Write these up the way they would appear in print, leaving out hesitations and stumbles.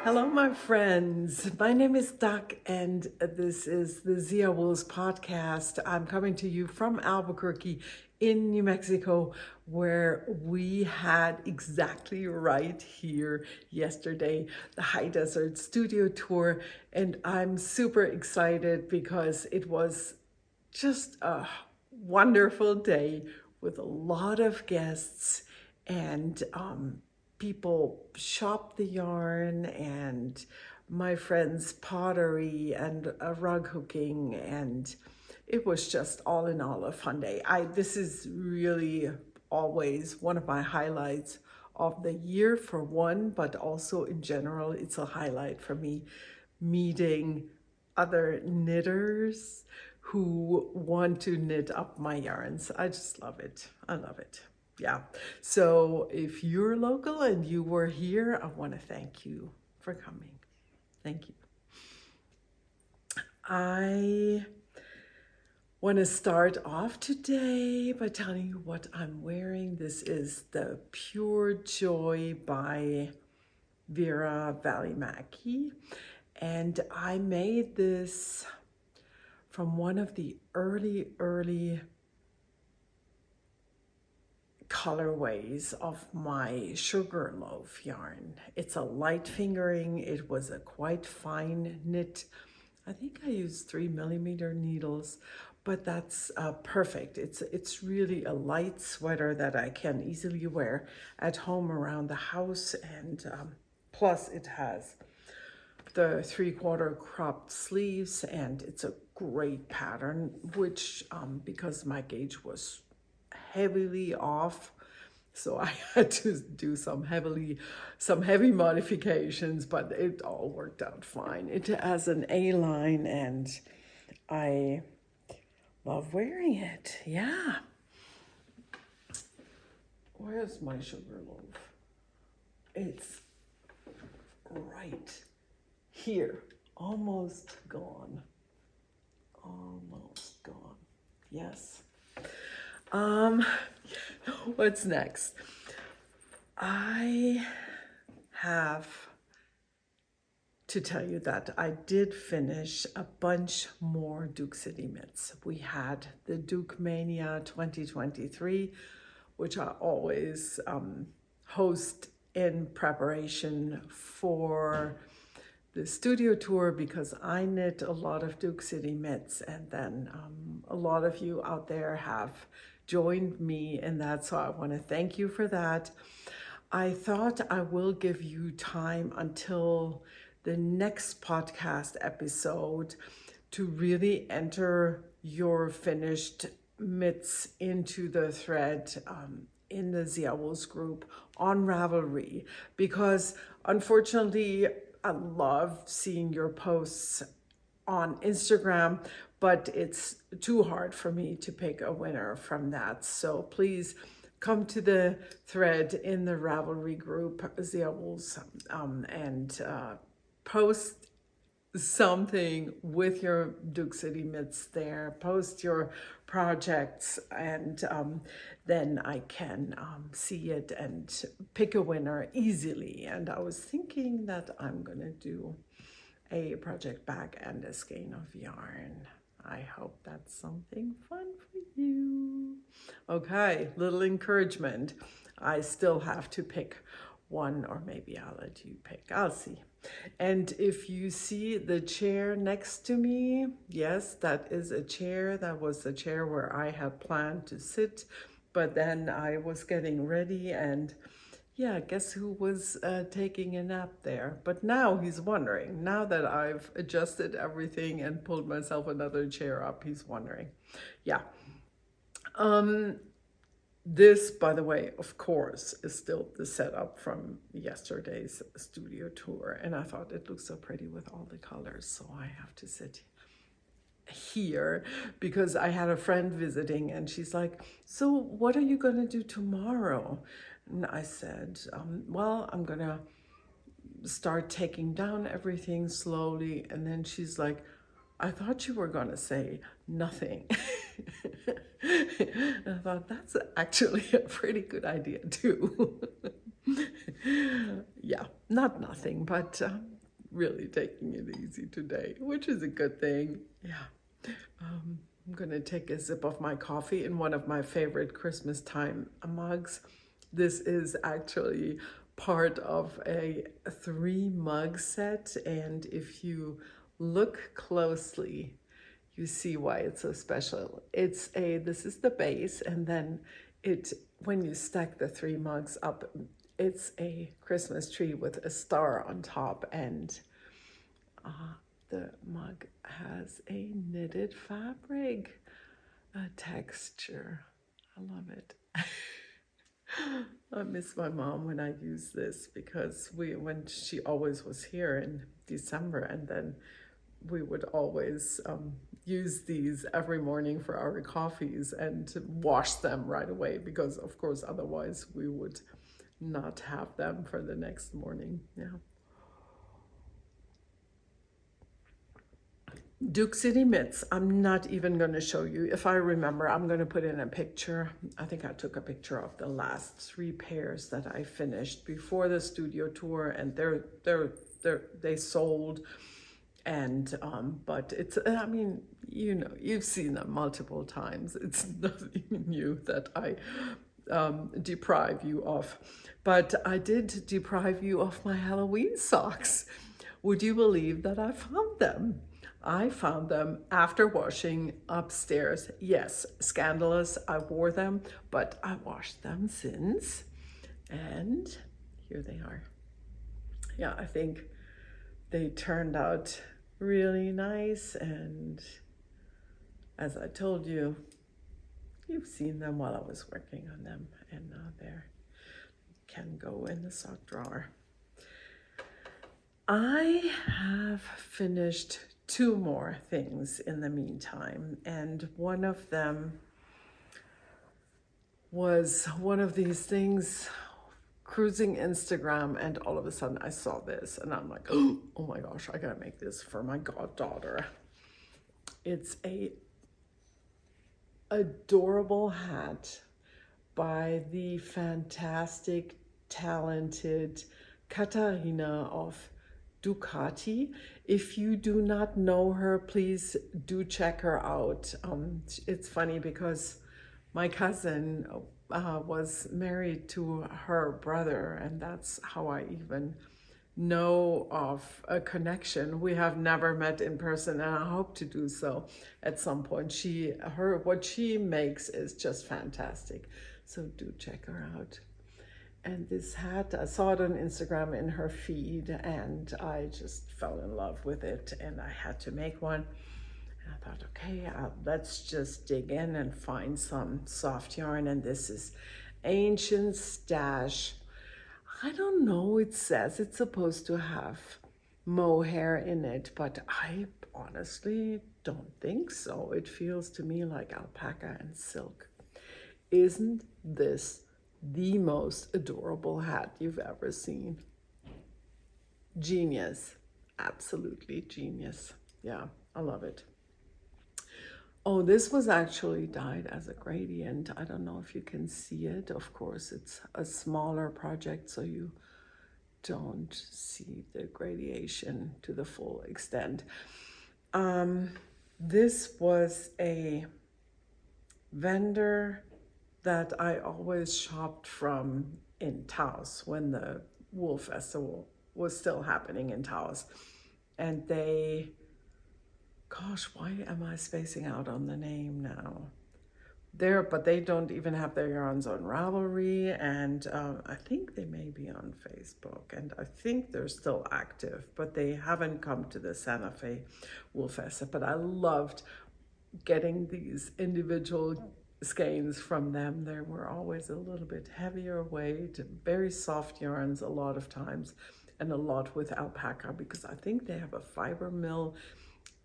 Hello, my friends. My name is Dag, and this is the ZiaWoolz podcast. I'm coming to you from Albuquerque in New Mexico, where we had exactly right here yesterday the High Desert Studio Tour. And I'm super excited because it was just a wonderful day with a lot of guests and people shop the yarn and my friend's pottery and rug hooking, and it was just all in all a fun day. This is really always one of my highlights of the year for one, but also in general it's a highlight for me, meeting other knitters who want to knit up my yarns. I just love it. I love it. Yeah. So if you're local and you were here, I want to thank you for coming. Thank you. I want to start off today by telling you what I'm wearing. This is the Pure Joy by Vera Välimäki. And I made this from one of the early colorways of my Sugarloaf yarn. It's a light fingering. It was a quite fine knit. I think I used 3mm needles, but that's perfect. It's really a light sweater that I can easily wear at home around the house, and plus it has the 3/4 cropped sleeves, and it's a great pattern, which because my gauge was heavily off, so I had to do some heavy modifications, but it all worked out fine. It has an A-line and I love wearing it. Yeah. Where's my Sugarloaf? It's right here. Almost gone. Almost gone. Yes. What's next? I have to tell you that I did finish a bunch more Duke City mitts. We had the Duke Mania 2023, which I always host in preparation for the studio tour, because I knit a lot of Duke City mitts, and then a lot of you out there have joined me in that, so I want to thank you for that. I thought I will give you time until the next podcast episode to really enter your finished mitts into the thread in the ZiaWoolz group on Ravelry, because unfortunately I love seeing your posts on Instagram, but it's too hard for me to pick a winner from that. So please come to the thread in the Ravelry group, ZiaWoolz, and post something with your Duke City mitts there. Post your projects, and then I can see it and pick a winner easily. And I was thinking that I'm gonna do a project bag and a skein of yarn. I hope that's something fun for you. Okay, little encouragement. I still have to pick one, or maybe I'll let you pick. I'll see. And if you see the chair next to me, yes, that is a chair. That was the chair where I had planned to sit, but then I was getting ready, and yeah, guess who was taking a nap there? But now he's wondering. Now that I've adjusted everything and pulled myself another chair up, he's wondering. Yeah. This, by the way, of course, is still the setup from yesterday's studio tour. And I thought it looked so pretty with all the colors. So I have to sit here because I had a friend visiting, and she's like, so what are you going to do tomorrow? And I said, well, I'm going to start taking down everything slowly. And then she's like, I thought you were going to say nothing. And I thought that's actually a pretty good idea too. Yeah, not nothing, but really taking it easy today, which is a good thing. Yeah. I'm gonna take a sip of my coffee in one of my favorite Christmas time mugs. This is actually part of a 3 mug set, and if you look closely, you see why it's so special. This is the base, and then when you stack the 3 mugs up, it's a Christmas tree with a star on top, and the mug has a knitted fabric, a texture. I love it. I miss my mom when I use this, because when she always was here in December, and then we would always use these every morning for our coffees and wash them right away, because of course otherwise we would not have them for the next morning. Yeah. Duke City mitts, I'm not even going to show you. If I remember, I'm going to put in a picture. I think I took a picture of the last 3 pairs that I finished before the studio tour, and they sold. And but it's, I mean, you know, you've seen them multiple times. It's nothing new that I deprive you of. But I did deprive you of my Halloween socks. Would you believe that I found them? I found them after washing upstairs. Yes, scandalous, I wore them, but I washed them since, and here they are. Yeah, I think they turned out really nice, and as I told you, you've seen them while I was working on them, and now they can go in the sock drawer. I have finished 2 more things in the meantime, and one of them was one of these things, cruising Instagram, and all of a sudden I saw this, and I'm like, oh my gosh, I gotta make this for my goddaughter. It's a adorable hat by the fantastic, talented Katarina of Ducati. If you do not know her, please do check her out. It's funny because my cousin was married to her brother, and that's how I even know of a connection. We have never met in person, and I hope to do so at some point. What she makes is just fantastic, so do check her out. And this hat, I saw it on Instagram in her feed, and I just fell in love with it, and I had to make one. And I thought, okay, let's just dig in and find some soft yarn, and this is Ancient Stash. I don't know, it says it's supposed to have mohair in it, but I honestly don't think so. It feels to me like alpaca and silk. Isn't this the most adorable hat you've ever seen? Genius, absolutely genius. Yeah, I love it. Oh, this was actually dyed as a gradient. I don't know if you can see it. Of course, it's a smaller project, so you don't see the gradation to the full extent. This was a vendor that I always shopped from in Taos when the Wool Festival was still happening in Taos. And gosh, why am I spacing out on the name now? But they don't even have their yarns on Ravelry, and I think they may be on Facebook, and I think they're still active, but they haven't come to the Santa Fe Wool Fest. But I loved getting these individual skeins from them. They were always a little bit heavier weight, very soft yarns a lot of times, and a lot with alpaca, because I think they have a fiber mill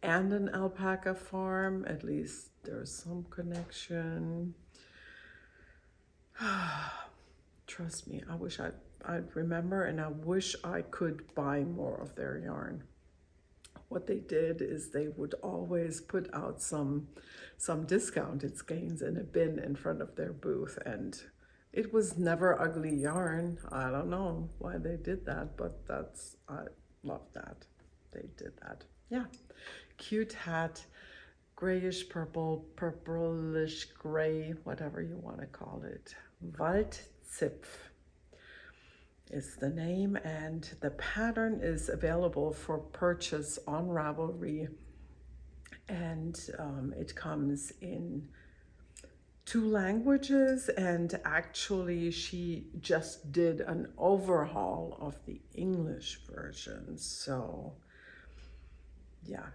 and an alpaca farm. At least there's some connection. Trust me, I wish I'd remember, and I wish I could buy more of their yarn. What they did is they would always put out some discounted skeins in a bin in front of their booth, and It was never ugly yarn. I don't know why they did that, but I love that. They did that. Yeah. Cute hat, grayish purple, purplish gray, whatever you want to call it. Waldzipf is the name, and the pattern is available for purchase on Ravelry, and it comes in 2 languages, and actually she just did an overhaul of the English version, so yeah,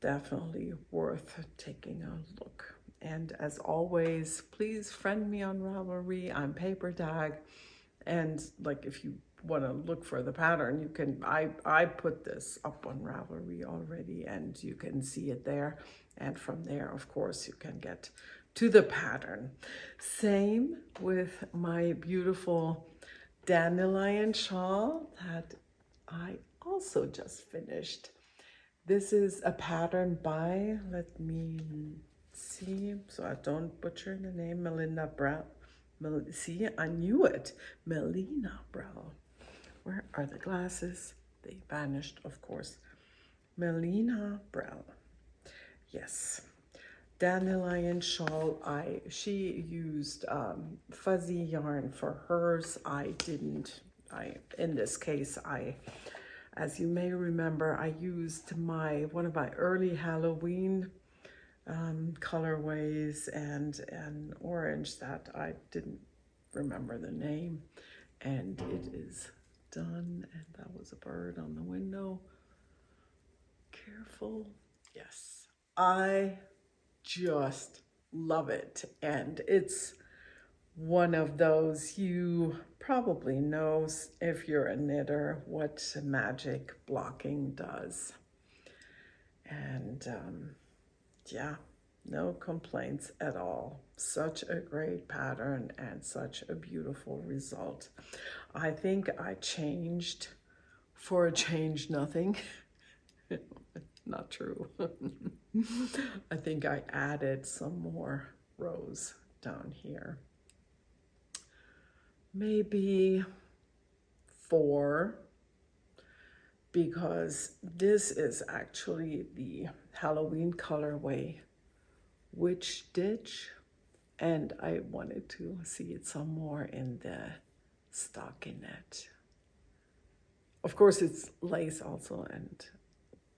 definitely worth taking a look. And as always, please friend me on Ravelry. I'm Paper Dag, and like if you want to look for the pattern, you can, I put this up on Ravelry already, and you can see it there, and from there of course you can get to the pattern. Same with my beautiful dandelion shawl that I also just finished. This is a pattern by, let me see so I don't butcher the name, Melinda Brown. See, I knew it. Melina Brown. Where are the glasses? They vanished, of course. Melina Brown. Yes. Dandelion shawl. She used fuzzy yarn for hers. I didn't. In this case, as you may remember, I used one of my early Halloween colorways, and an orange that I didn't remember the name, and it is done. And that was a bird on the window. Careful. Yes, I just love it, and it's one of those, you probably know if you're a knitter what magic blocking does. And yeah, no complaints at all. Such a great pattern and such a beautiful result. I think I changed for a change nothing. Not true. I think I added some more rows down here. Maybe 4, because this is actually the Halloween colorway Witch Ditch, and I wanted to see it some more in the stockinette. Of course it's lace also, and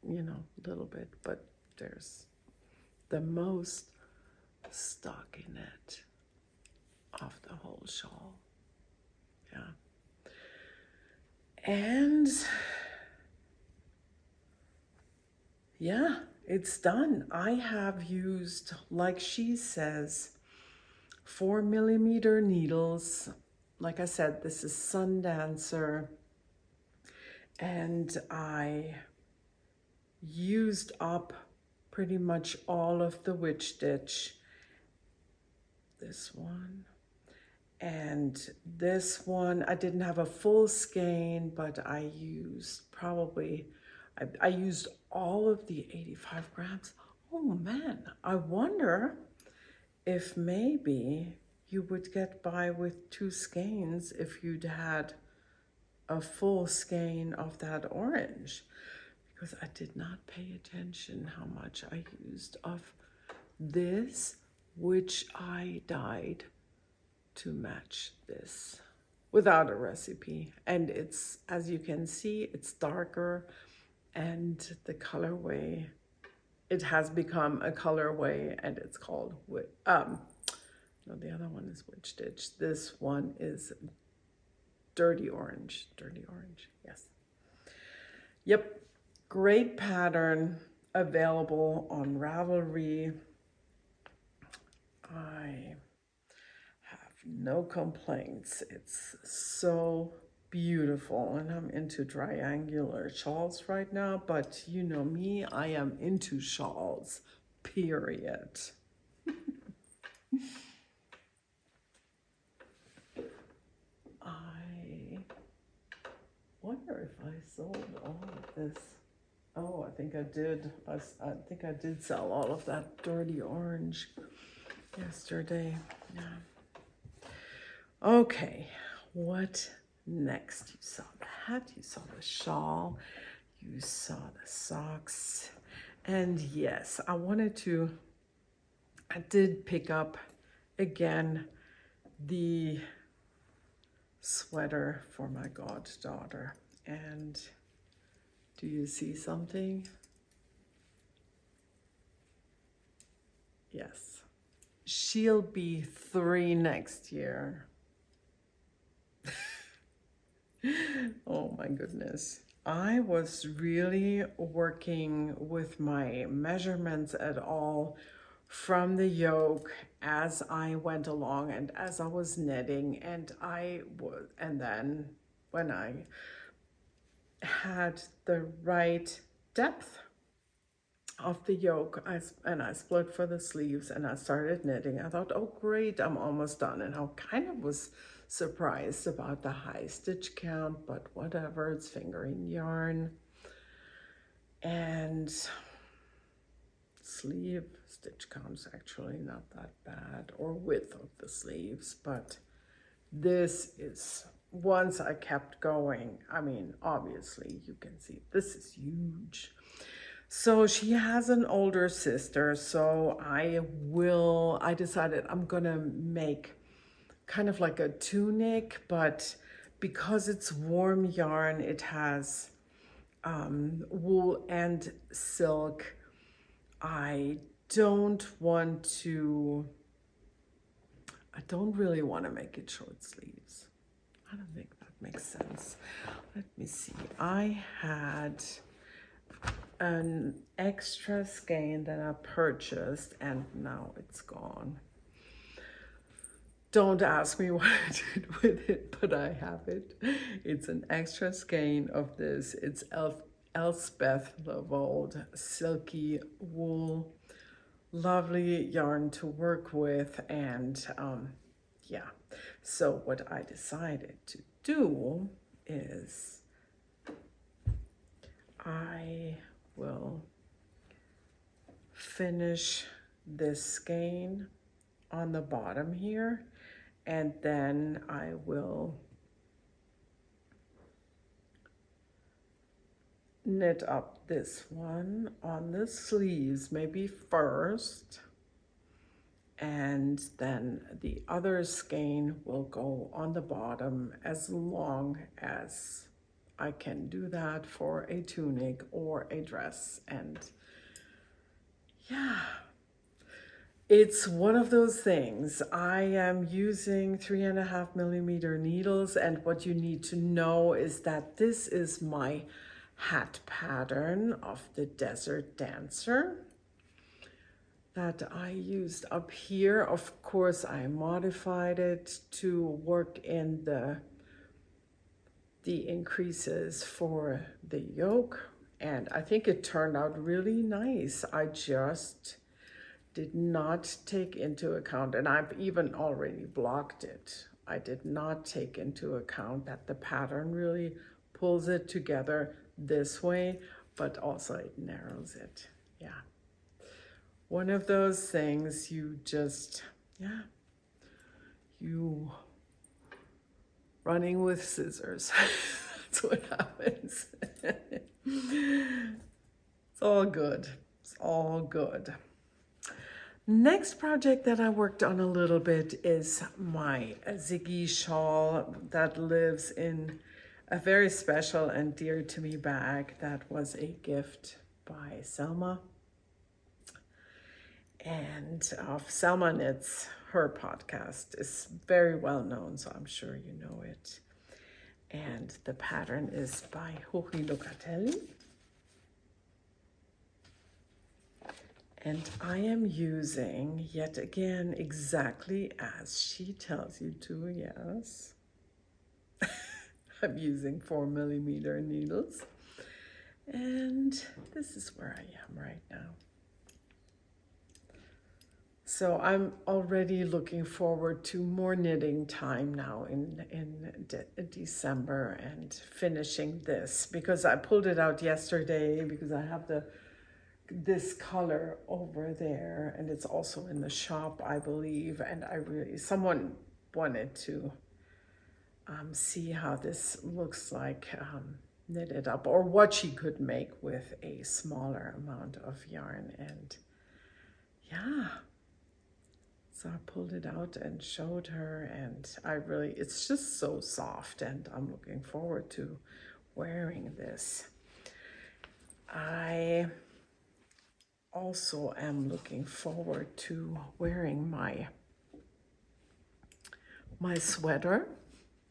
you know, a little bit, but there's the most stockinette of the whole shawl. Yeah. And yeah, it's done. I have used, like she says, 4mm needles. Like I said, this is Sundancer, and I used up pretty much all of the Witch Ditch. This one. And this one, I didn't have a full skein, but I used I used all of the 85 grams. Oh man, I wonder if maybe you would get by with 2 skeins if you'd had a full skein of that orange, because I did not pay attention how much I used of this, which I dyed to match this without a recipe. And it's, as you can see, it's darker, and the colorway, it has become a colorway, and it's called no, the other one is Witch Ditch. This one is Dirty Orange. Dirty Orange, yes. Yep, great pattern, available on Ravelry. I have no complaints. It's so beautiful, and I'm into triangular shawls right now, but you know me, I am into shawls, period. I wonder if I sold all of this. Oh, I think I did. I think I did sell all of that Dirty Orange yesterday. Yeah. Okay, what next? You saw the hat, you saw the shawl, you saw the socks. And yes, I did pick up again the sweater for my goddaughter. And do you see something? Yes. She'll be 3 next year. Oh my goodness. I was really working with my measurements at all from the yoke as I went along and as I was knitting, and then when I had the right depth of the yoke, I split for the sleeves and I started knitting. I thought, oh great, I'm almost done. And I kind of was surprised about the high stitch count, but whatever, it's fingering yarn. And sleeve stitch count's actually not that bad, or width of the sleeves, but this is, once I kept going, I mean, obviously you can see this is huge. So she has an older sister, so I decided I'm gonna make kind of like a tunic, but because it's warm yarn, it has wool and silk. I don't really want to make it short sleeves. I don't think that makes sense. Let me see. I had an extra skein that I purchased and now it's gone. Don't ask me what I did with it, but I have it. It's an extra skein of this. It's Elspeth Lavold silky wool. Lovely yarn to work with, and yeah. So what I decided to do is I will finish this skein on the bottom here, and then I will knit up this one on the sleeves maybe first, and then the other skein will go on the bottom as long as I can do that for a tunic or a dress. And yeah, it's one of those things. I am using 3.5mm needles, and what you need to know is that this is my hat pattern of the Desert Dancer that I used up here. Of course, I modified it to work in the increases for the yoke, and I think it turned out really nice. I just did not take into account, and I've even already blocked it, I did not take into account that the pattern really pulls it together this way, but also it narrows it. Yeah. One of those things you just, yeah, you running with scissors. That's what happens. It's all good. It's all good. Next project that I worked on a little bit is my Ziggy shawl that lives in a very special and dear to me bag that was a gift by Selma. And Selma Knits, her podcast is very well known, so I'm sure you know it. And the pattern is by Hori Locatelli. And I am using, yet again, exactly as she tells you to, yes. I'm using 4mm needles. And this is where I am right now. So I'm already looking forward to more knitting time now in December and finishing this, because I pulled it out yesterday because I have this color over there, and it's also in the shop, I believe, and someone wanted to see how this looks like knitted up, or what she could make with a smaller amount of yarn. And yeah, so I pulled it out and showed her, and it's just so soft, and I'm looking forward to wearing this. I also am looking forward to wearing my sweater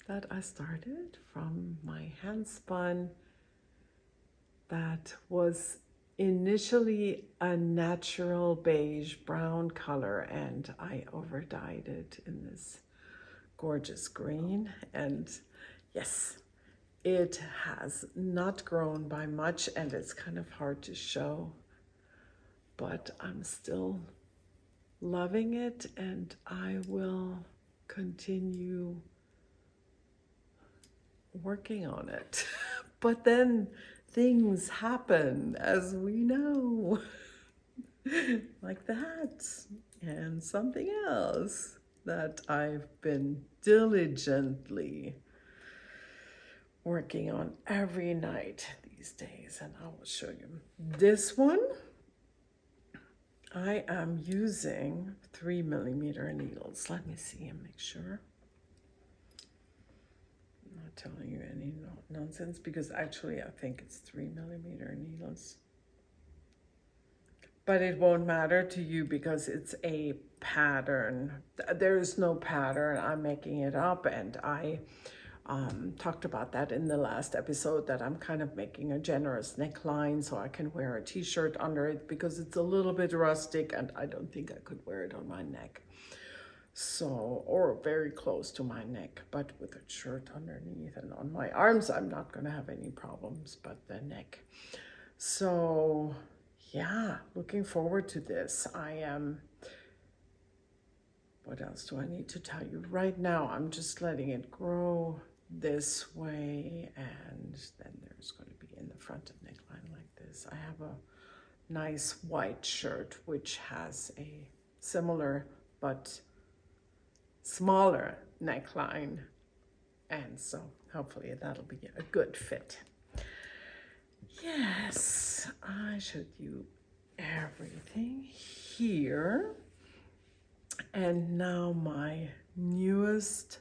that I started from my hand spun, that was initially a natural beige brown color, and I overdyed it in this gorgeous green. And yes, it has not grown by much, and it's kind of hard to show, but I'm still loving it, and I will continue working on it. But then things happen, as we know, like that, and something else that I've been diligently working on every night these days, and I will show you. This one, I am using 3mm needles. Let me see and make sure I'm not telling you any nonsense, because actually I think it's 3mm needles. But it won't matter to you because it's a pattern. There is no pattern. I'm making it up, and I talked about that in the last episode, that I'm kind of making a generous neckline so I can wear a t-shirt under it, because it's a little bit rustic and I don't think I could wear it on my neck. So, or very close to my neck, but with a shirt underneath. And on my arms, I'm not gonna have any problems, but the neck. So yeah, looking forward to this. I am, what else do I need to tell you? Right now, I'm just letting it grow this way, and then there's going to be in the front of neckline like this. I have a nice white shirt which has a similar but smaller neckline, and so hopefully that'll be a good fit. Yes, I showed you everything here, and now my newest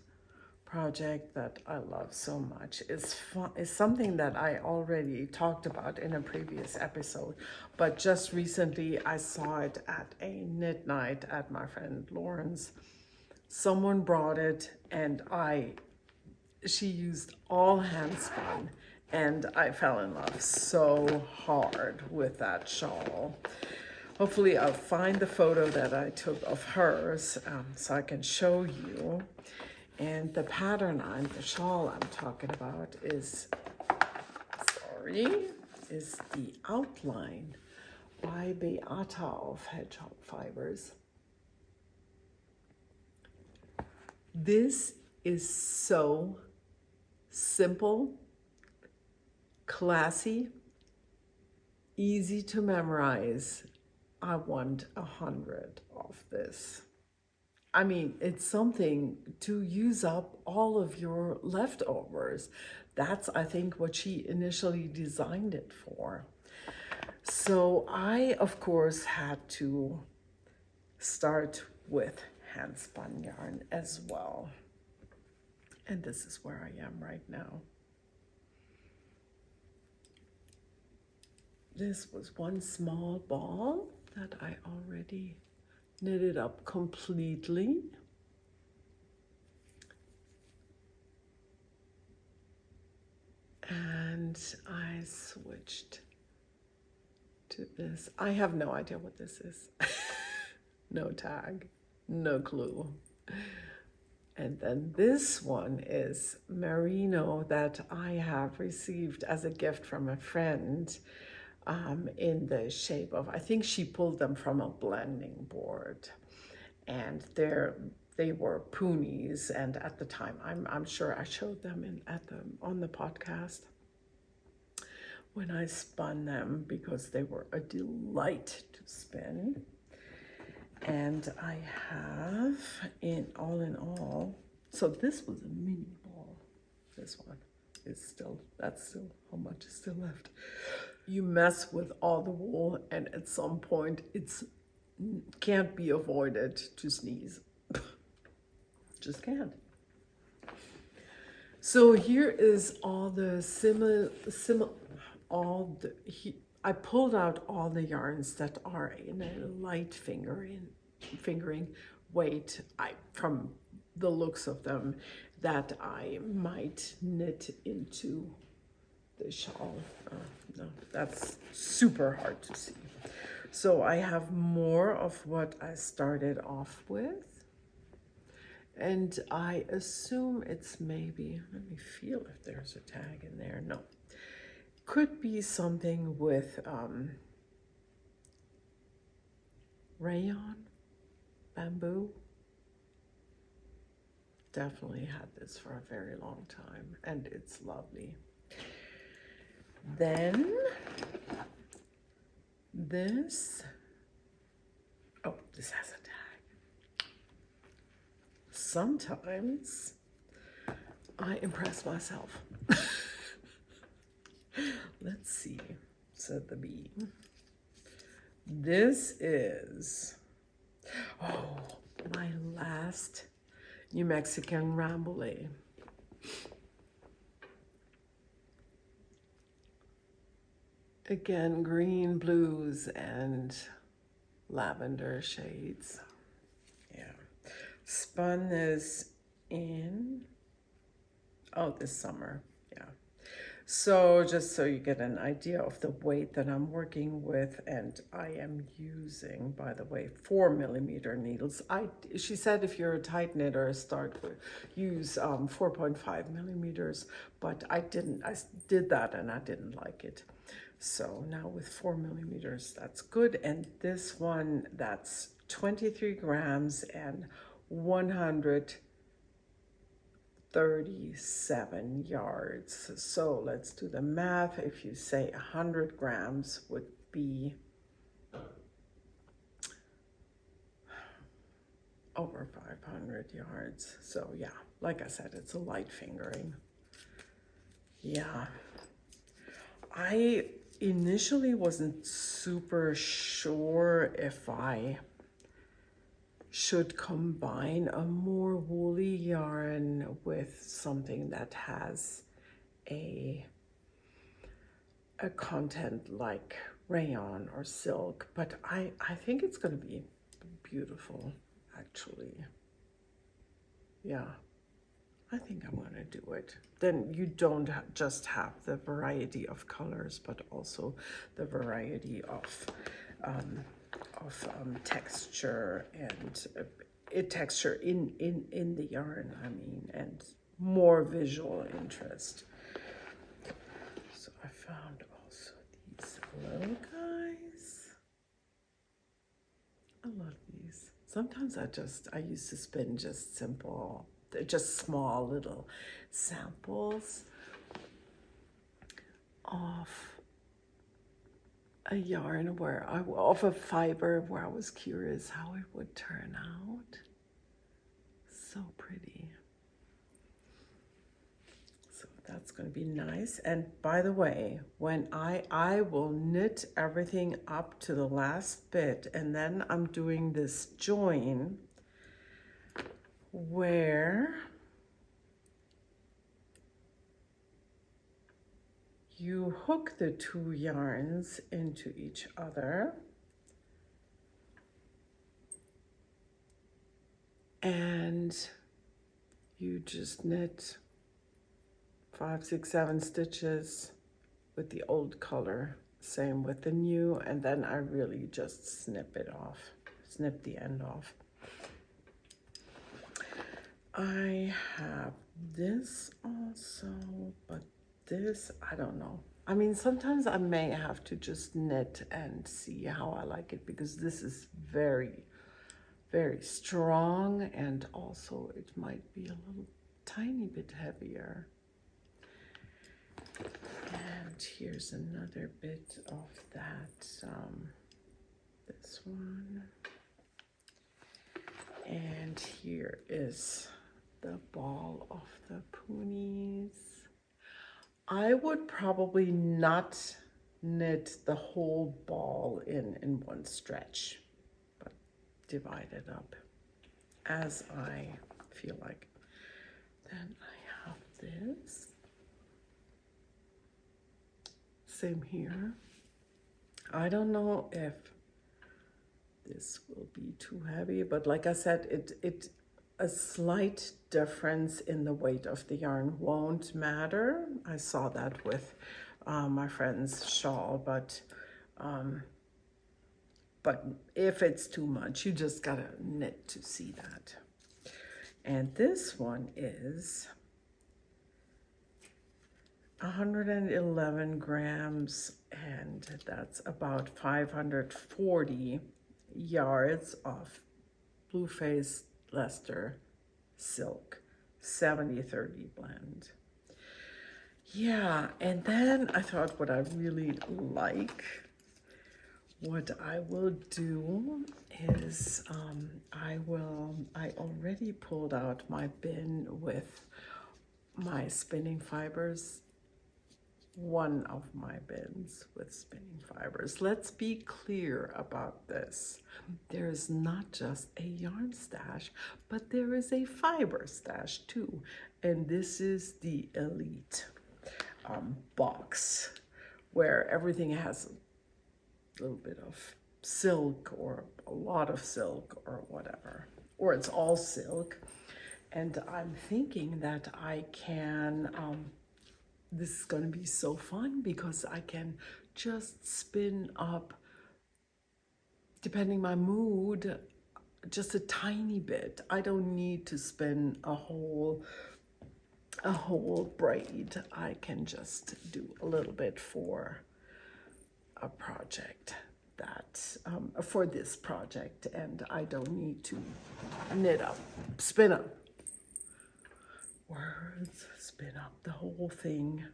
project that I love so much is something that I already talked about in a previous episode, but just recently I saw it at a knit night at my friend Lauren's. Someone brought it, and she used all hand spun, and I fell in love so hard with that shawl. Hopefully I'll find the photo that I took of hers so I can show you. And the pattern on the shawl I'm talking about is the Outline by Beata of Hedgehog Fibers. This is so simple, classy, easy to memorize. I want 100 of this. I mean, it's something to use up all of your leftovers. That's, I think, what she initially designed it for. So I, of course, had to start with hand spun yarn as well. And this is where I am right now. This was one small ball that I already knitted up completely. And I switched to this. I have no idea what this is. No tag, no clue. And then this one is merino that I have received as a gift from a friend, in the shape of, I think she pulled them from a blending board, and they were poonies. And at the time, I'm sure I showed them on the podcast when I spun them, because they were a delight to spin. And I have, in all, so this was a mini ball. this one is still, that's still, how much is still left. You mess with all the wool and at some point it's can't be avoided to sneeze. Just can't. So here is all the I pulled out all the yarns that are in a light fingering weight. From the looks of them, that I might knit into the shawl. No, that's super hard to see. So I have more of what I started off with. And I assume it's maybe, let me feel if there's a tag in there. No. Could be something with rayon, bamboo. Definitely had this for a very long time, and it's lovely. Then this, oh, this has a tag. Sometimes I impress myself. Let's see, said the bee. This is, oh, my last New Mexican Rambouillet. Again, green, blues, and lavender shades. Yeah. Spun this in, oh, this summer. Yeah. So just so you get an idea of the weight that I'm working with, and I am using, by the way, 4mm needles. She said if you're a tight knitter, use 4.5 millimeters, but I didn't. I did that and I didn't like it. So now with 4mm, that's good. And this one, that's 23 grams and 137 yards. So let's do the math. If you say 100 grams would be over 500 yards. So yeah, like I said, it's a light fingering. Yeah. I initially wasn't super sure if I should combine a more woolly yarn with something that has a content like rayon or silk, but I think it's going to be beautiful, actually. Yeah, I think I'm going to do it. Then you don't just have the variety of colors, but also the variety of texture and texture in the yarn, I mean, and more visual interest. So I found also these little guys. I love these. Sometimes I used to spin just simple, just small little samples of a yarn of a fiber where I was curious how it would turn out. So pretty. So that's going to be nice. And by the way, when I will knit everything up to the last bit, and then I'm doing this join where you hook the two yarns into each other and you just knit 5, 6, 7 stitches with the old color, same with the new, and then I really just snip the end off. I have this also, but this, I don't know. I mean, sometimes I may have to just knit and see how I like it, because this is very, very strong, and also it might be a little tiny bit heavier. And here's another bit of that, this one. And here is the ball of the ponies. I would probably not knit the whole ball in one stretch, but divide it up as I feel like. Then I have this. Same here. I don't know if this will be too heavy, but like I said, a slight difference in the weight of the yarn won't matter. I saw that with my friend's shawl, but if it's too much, you just gotta knit to see that. And this one is 111 grams, and that's about 540 yards of blue face Leicester silk 70-30 blend. Yeah, and then I thought what I really like, what I will do is I already pulled out my bin with my spinning fibers, one of my bins with spinning fibers. Let's be clear about this. There is not just a yarn stash, but there is a fiber stash too. And this is the Elite box, where everything has a little bit of silk or a lot of silk or whatever, or it's all silk. And I'm thinking that I can, this is going to be so fun because I can just spin up, depending my mood, just a tiny bit. I don't need to spin a whole braid. I can just do a little bit for a project that, for this project, and I don't need to spin up words, spin up the whole thing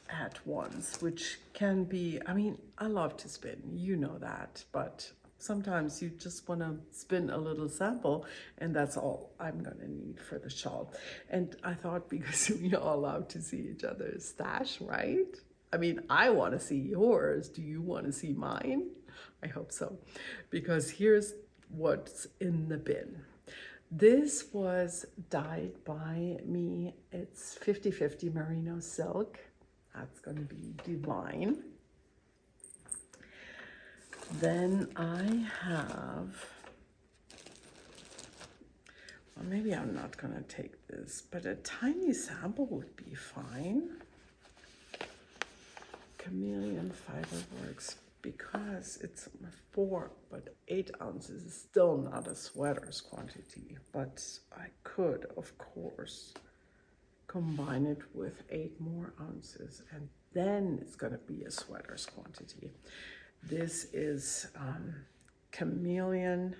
at once, which can be, I mean, I love to spin, you know that, but sometimes you just want to spin a little sample, and that's all I'm going to need for the shawl. And I thought, because we are allowed to see each other's stash, right? I mean, I want to see yours. Do you want to see mine? I hope so, because here's what's in the bin. This was dyed by me. It's 50-50 merino silk. That's going to be divine. Then I have, well, maybe I'm not going to take this, but a tiny sample would be fine. Chameleon Fiberworks, because it's 4, but 8 ounces is still not a sweater's quantity, but I could, of course, combine it with 8 more ounces, and then it's going to be a sweater's quantity. This is Chameleon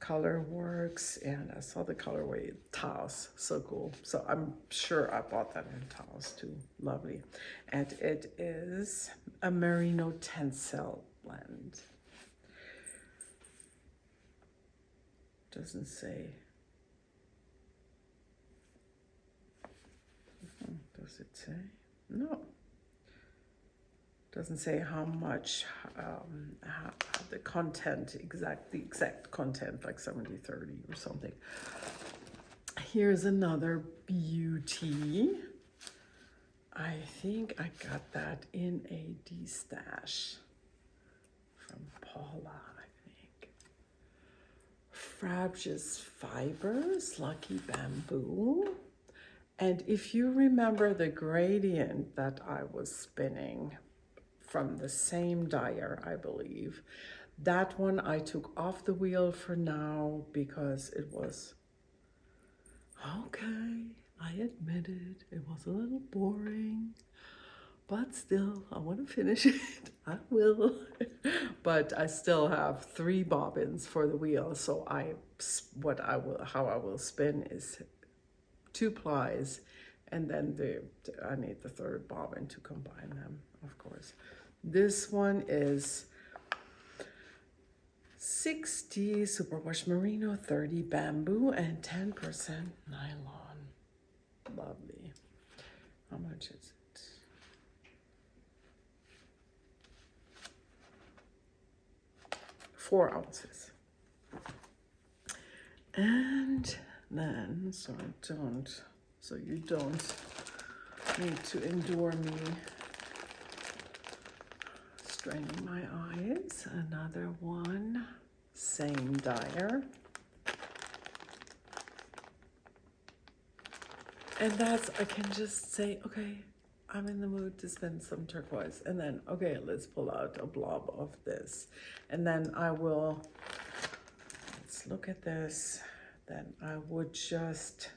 Colorworks, and I saw the colorway Taos, so cool. So I'm sure I bought that in Taos too, lovely. And it is a merino tencel blend. Doesn't say. Does it say? No. Doesn't say how much, the content, the exact content, like 70-30 or something. Here's another beauty. I think I got that in a D-stash from Paula, I think. Frabjous Fibers, Lucky Bamboo. And if you remember the gradient that I was spinning from the same dyer, I believe, that one I took off the wheel for now because it was, okay, I admitted it was a little boring, but still, I want to finish it. I will. But I still have 3 bobbins for the wheel, so how I will spin is 2 plies, and then I need the 3rd bobbin to combine them, of course. This one is 60 superwash merino, 30 bamboo, and 10% nylon. Lovely. How much is it? Four ounces. And then, so you don't need to endure me straining my eyes. Another one, same dyer. And that's, I can just say, okay, I'm in the mood to spend some turquoise. And then, okay, let's pull out a blob of this. And then I will, let's look at this. Then I would just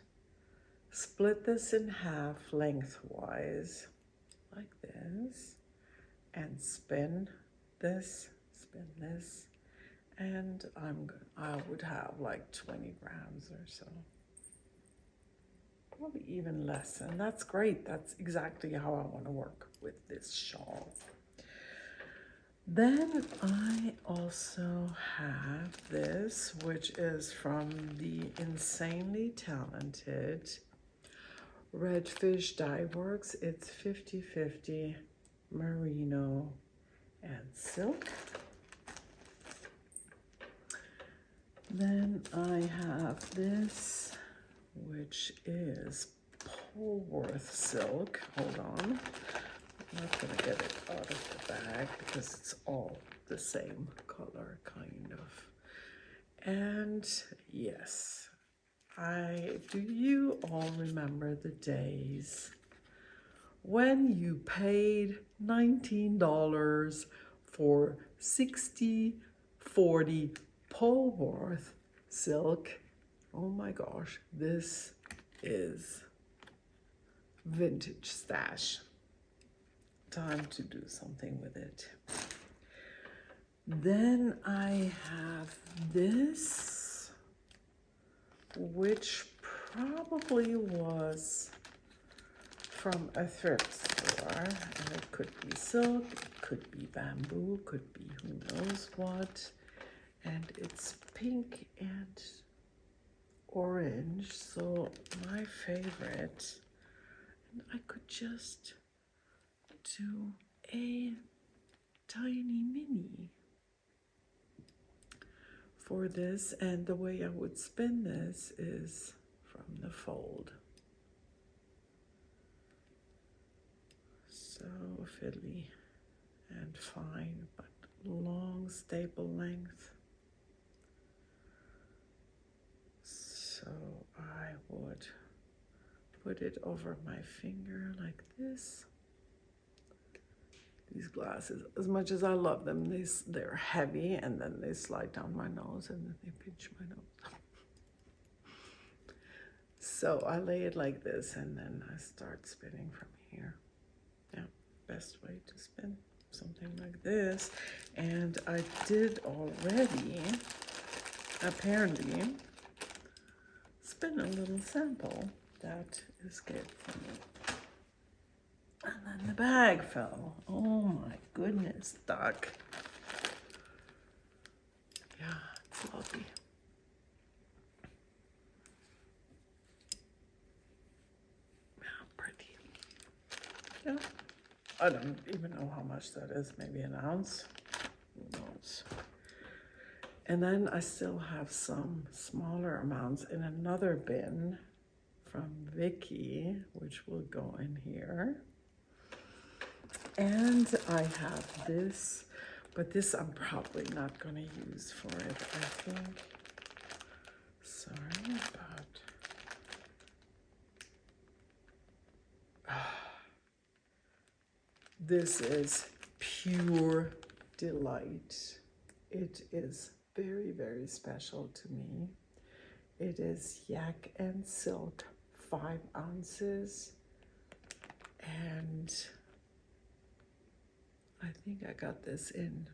split this in half lengthwise, like this, and spin this, and I would have like 20 grams or so. Probably even less, and that's great. That's exactly how I want to work with this shawl. Then I also have this, which is from the insanely talented Redfish Dye Works. It's 50-50 merino and silk. Then I have this, which is Polworth silk. Hold on. I'm not gonna get it out of the bag because it's all the same color, kind of. And yes, do you all remember the days when you paid $19 for 60-40 Polworth silk? Oh my gosh, this is vintage stash. Time to do something with it. Then I have this, which probably was from a thrift store, and it could be silk, it could be bamboo, could be who knows what, and it's pink and orange, so my favorite. And I could just do a tiny mini for this, and the way I would spin this is from the fold. So fiddly and fine, but long staple length. So I would put it over my finger like this. These glasses, as much as I love them, they're heavy, and then they slide down my nose and then they pinch my nose. So I lay it like this, and then I start spinning from here. Yeah, best way to spin, something like this. And I did already, apparently, spin a little sample that escaped from me. And then the bag fell. Oh my goodness, Doc. Yeah, it's lovely. Yeah, pretty. Yeah. I don't even know how much that is. Maybe an ounce. Who knows? And then I still have some smaller amounts in another bin from Vicky, which will go in here. And I have this, but this I'm probably not going to use for it, I think. Sorry about... This is pure delight. It is very, very special to me. It is yak and silk, 5 ounces. And I think I got this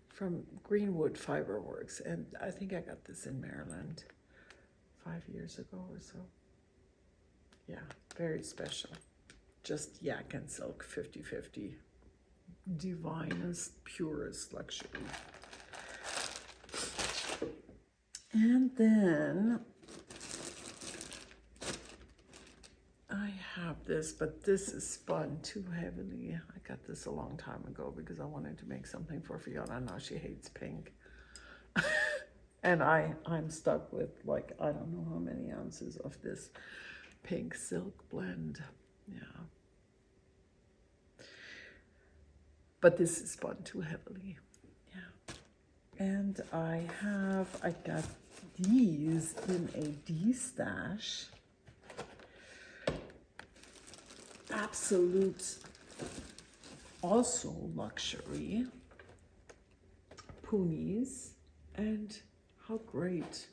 from Greenwood Fiberworks, and I think I got this in Maryland 5 years ago or so. Yeah, very special. Just yak and silk, 50-50. Divinest, purest luxury. And then I have this, but this is spun too heavily. I got this a long time ago because I wanted to make something for Fiona. Now she hates pink. And I'm stuck with, like, I don't know how many ounces of this pink silk blend. Yeah. But this is spun too heavily. Yeah. And I got these in a D-stash. Absolute, also luxury poonies, and how great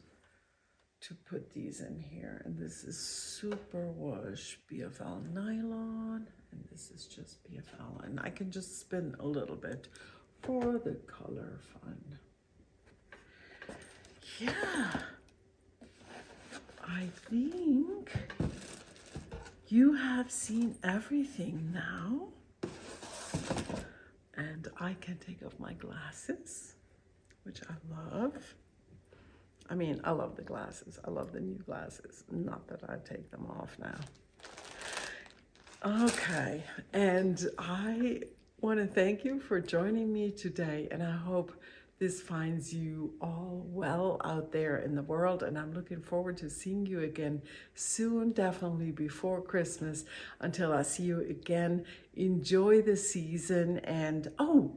to put these in here. And this is super wash BFL nylon, and this is just BFL, and I can just spin a little bit for the color fun. Yeah, I think you have seen everything now, and I can take off my glasses, which I love. I mean, I love the glasses. I love the new glasses. Not that I take them off now. Okay, and I want to thank you for joining me today, and I hope this finds you all well out there in the world, and I'm looking forward to seeing you again soon, definitely before Christmas. Until I see you again, enjoy the season. And oh,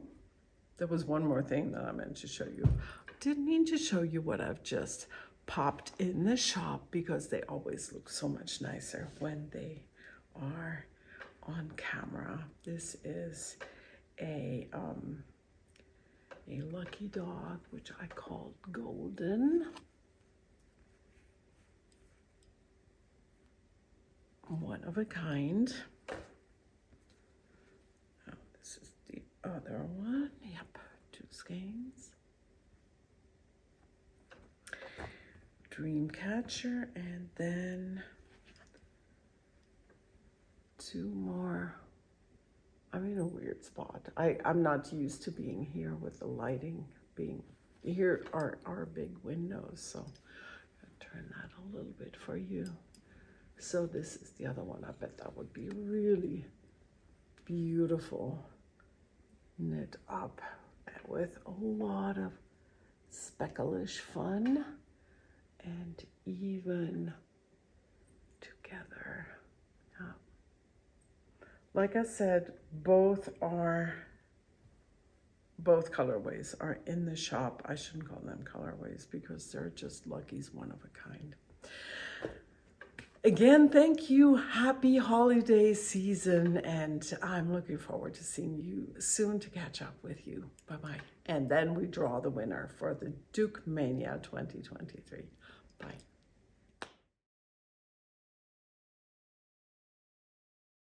there was one more thing that I meant to show you. I didn't mean to show you what I've just popped in the shop, because they always look so much nicer when they are on camera. This is a lucky dog, which I called Golden. One of a kind. Oh, this is the other one. Yep, 2 skeins. Dreamcatcher, and then 2 more. I'm in a weird spot. I'm not used to being here with the lighting being, here are big windows, so I'll turn that a little bit for you. So this is the other one. I bet that would be really beautiful, knit up with a lot of speckleish fun, and even together. Yeah. Like I said, both colorways are in the shop. I shouldn't call them colorways because they're just Lucky's one of a kind. Again, thank you. Happy holiday season, and I'm looking forward to seeing you soon to catch up with you. Bye-bye. And then we draw the winner for the Duke Mania 2023. Bye.